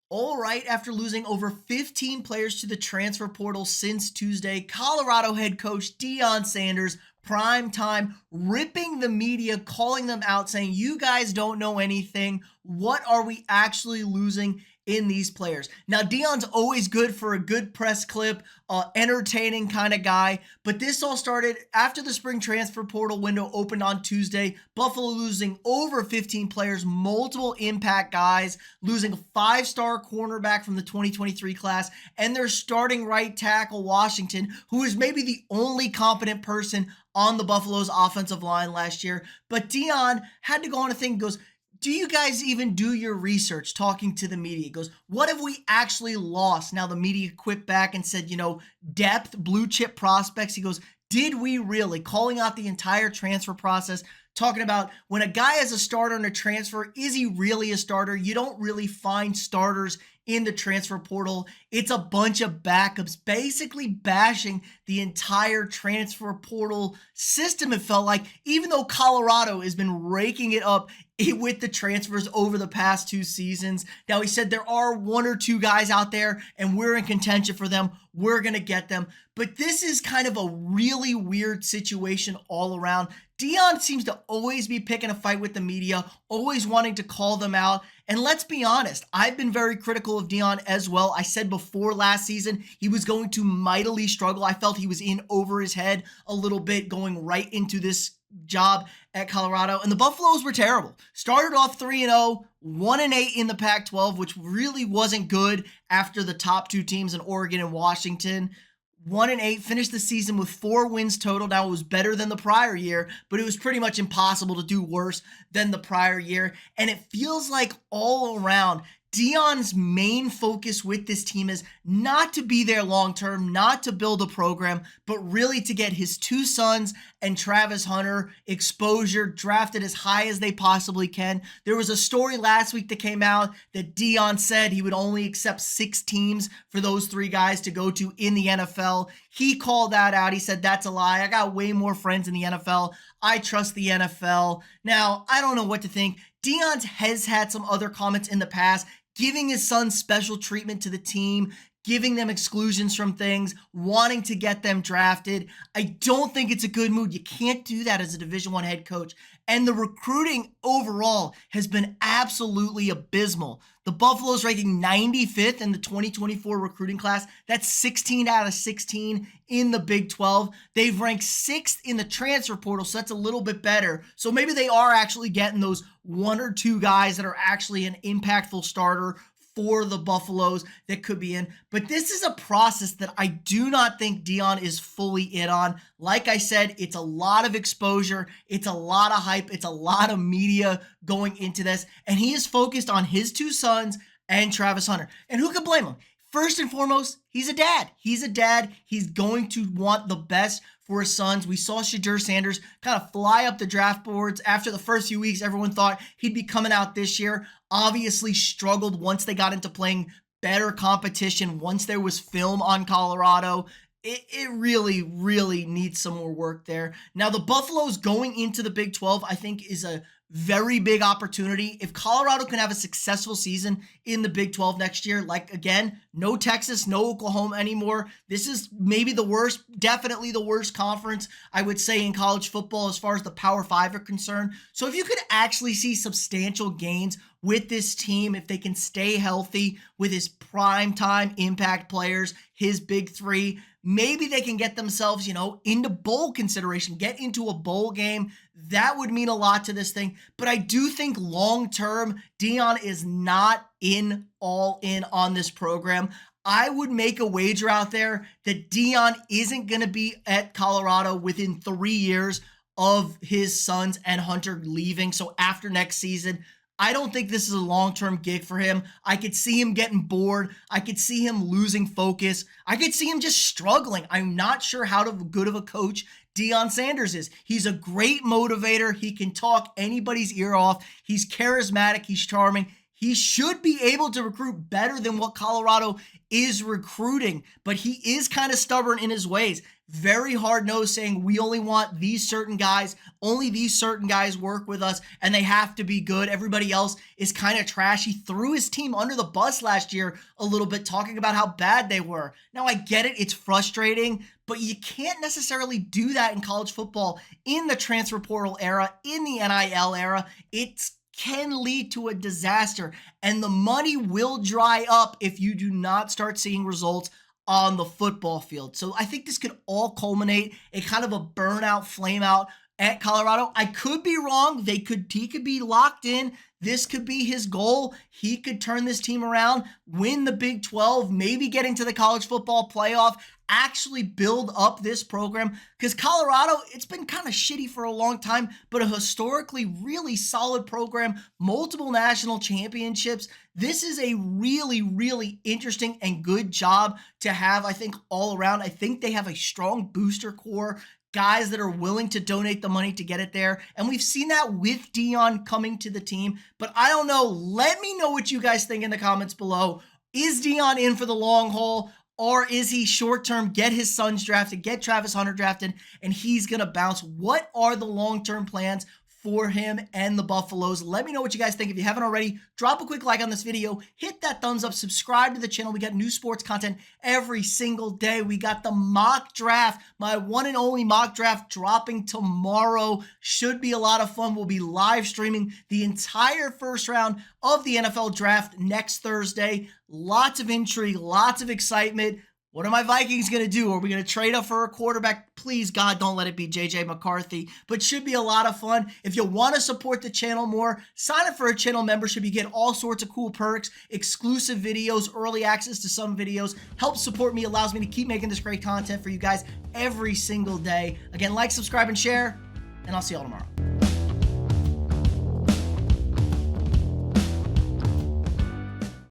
All right, after losing over 15 players to the transfer portal since Tuesday, Colorado head coach Deion Sanders, prime time, ripping the media, calling them out, saying, "You guys don't know anything. What are we actually losing in these players?" Now, Deion's always good for a good press clip, entertaining kind of guy, but this all started after the spring transfer portal window opened on Tuesday. Buffalo losing over 15 players, multiple impact guys, losing a five-star cornerback from the 2023 class, and their starting right tackle, Washington, who is maybe the only competent person on the Buffalo's offensive line last year. But Deion had to go on a thing, goes, "Do you guys even do your research?" Talking to the media. He goes, "What have we actually lost?" Now the media quipped back and said, depth, blue chip prospects. He goes, "Did we really?" Calling out the entire transfer process, talking about when a guy is a starter in a transfer, is he really a starter? You don't really find starters in the transfer portal. It's a bunch of backups, basically bashing the entire transfer portal system. It felt like, even though Colorado has been raking it up with the transfers over the past two seasons. Now, he said there are one or two guys out there and we're in contention for them. We're going to get them. But this is kind of a really weird situation all around. Deion seems to always be picking a fight with the media, always wanting to call them out. And let's be honest, I've been very critical of Deion as well. I said before last season he was going to mightily struggle. I felt he was in over his head a little bit going right into this job at Colorado, and the Buffaloes were terrible. Started off 3-0, 1-8 in the Pac-12, which really wasn't good after the top two teams in Oregon and Washington. 1-8, finished the season with 4 wins total. Now, it was better than the prior year, but it was pretty much impossible to do worse than the prior year. And it feels like all around, Deion's main focus with this team is not to be there long-term, not to build a program, but really to get his two sons and Travis Hunter exposure, drafted as high as they possibly can. There was a story last week that came out that Deion said he would only accept 6 teams for those 3 guys to go to in the NFL. He called that out. He said, "That's a lie. I got way more friends in the NFL. I trust the NFL." Now, I don't know what to think. Deion has had some other comments in the past, giving his son special treatment to the team, giving them exclusions from things, wanting to get them drafted. I don't think it's a good mood. You can't do that as a Division I head coach. And the recruiting overall has been absolutely abysmal. The Buffaloes ranking 95th in the 2024 recruiting class. That's 16 out of 16 in the Big 12. They've ranked 6th in the transfer portal, so that's a little bit better. So maybe they are actually getting those 1 or 2 guys that are actually an impactful starter for the Buffaloes that could be in. But this is a process that I do not think Deion is fully in on. Like I said, it's a lot of exposure. It's a lot of hype. It's a lot of media going into this. And he is focused on his 2 sons and Travis Hunter. And who could blame him? First and foremost, he's a dad. He's a dad. He's going to want the best for his sons. We saw Shadur Sanders kind of fly up the draft boards after the first few weeks. Everyone thought he'd be coming out this year. Obviously struggled once they got into playing better competition, once there was film on Colorado. It really, really needs some more work there. Now, the Buffaloes going into the Big 12, I think, is a very big opportunity. If Colorado can have a successful season in the Big 12 next year, like, again, no Texas, no Oklahoma anymore. This is maybe the worst, definitely the worst conference, I would say, in college football as far as the Power 5 are concerned. So if you could actually see substantial gains with this team, if they can stay healthy with his primetime impact players, his big 3, maybe they can get themselves, into bowl consideration, get into a bowl game. That would mean a lot to this thing. But I do think long-term, Deion is not all in on this program. I would make a wager out there that Deion isn't going to be at Colorado within 3 years of his sons and Hunter leaving. So after next season, I don't think this is a long-term gig for him. I could see him getting bored. I could see him losing focus. I could see him just struggling. I'm not sure how good of a coach Deion Sanders is. He's a great motivator. He can talk anybody's ear off. He's charismatic. He's charming. He should be able to recruit better than what Colorado is recruiting, but he is kind of stubborn in his ways. Very hard-nosed, saying we only want these certain guys, only these certain guys work with us, and they have to be good. Everybody else is kind of trash. He threw his team under the bus last year a little bit, talking about how bad they were. Now, I get it. It's frustrating, but you can't necessarily do that in college football in the transfer portal era, in the NIL era. It's can lead to a disaster, and the money will dry up if you do not start seeing results on the football field. So I think this could all culminate in kind of a burnout, flame out at Colorado. I could be wrong. He could be locked in. This could be his goal. He could turn this team around, win the Big 12, maybe get into the college football playoff, actually build up this program, because Colorado, it's been kind of shitty for a long time, but a historically really solid program, multiple national championships. This is a really, really interesting and good job to have, I think, all around. I think they have a strong booster core, guys that are willing to donate the money to get it there. And we've seen that with Deion coming to the team. But I don't know. Let me know what you guys think in the comments below. Is Deion in for the long haul? Or is he short-term, get his sons drafted, get Travis Hunter drafted, and he's going to bounce? What are the long-term plans for him and the Buffaloes? Let me know what you guys think. If you haven't already, drop a quick like on this video, hit that thumbs up, subscribe to the channel. We got new sports content every single day. We got the mock draft, my one and only mock draft, dropping tomorrow. Should be a lot of fun. We'll be live streaming the entire first round of the NFL draft next Thursday. Lots of intrigue, lots of excitement. What are my Vikings going to do? Are we going to trade up for a quarterback? Please, God, don't let it be J.J. McCarthy. But should be a lot of fun. If you want to support the channel more, sign up for a channel membership. You get all sorts of cool perks, exclusive videos, early access to some videos. Helps support me, allows me to keep making this great content for you guys every single day. Again, like, subscribe, and share, and I'll see you all tomorrow.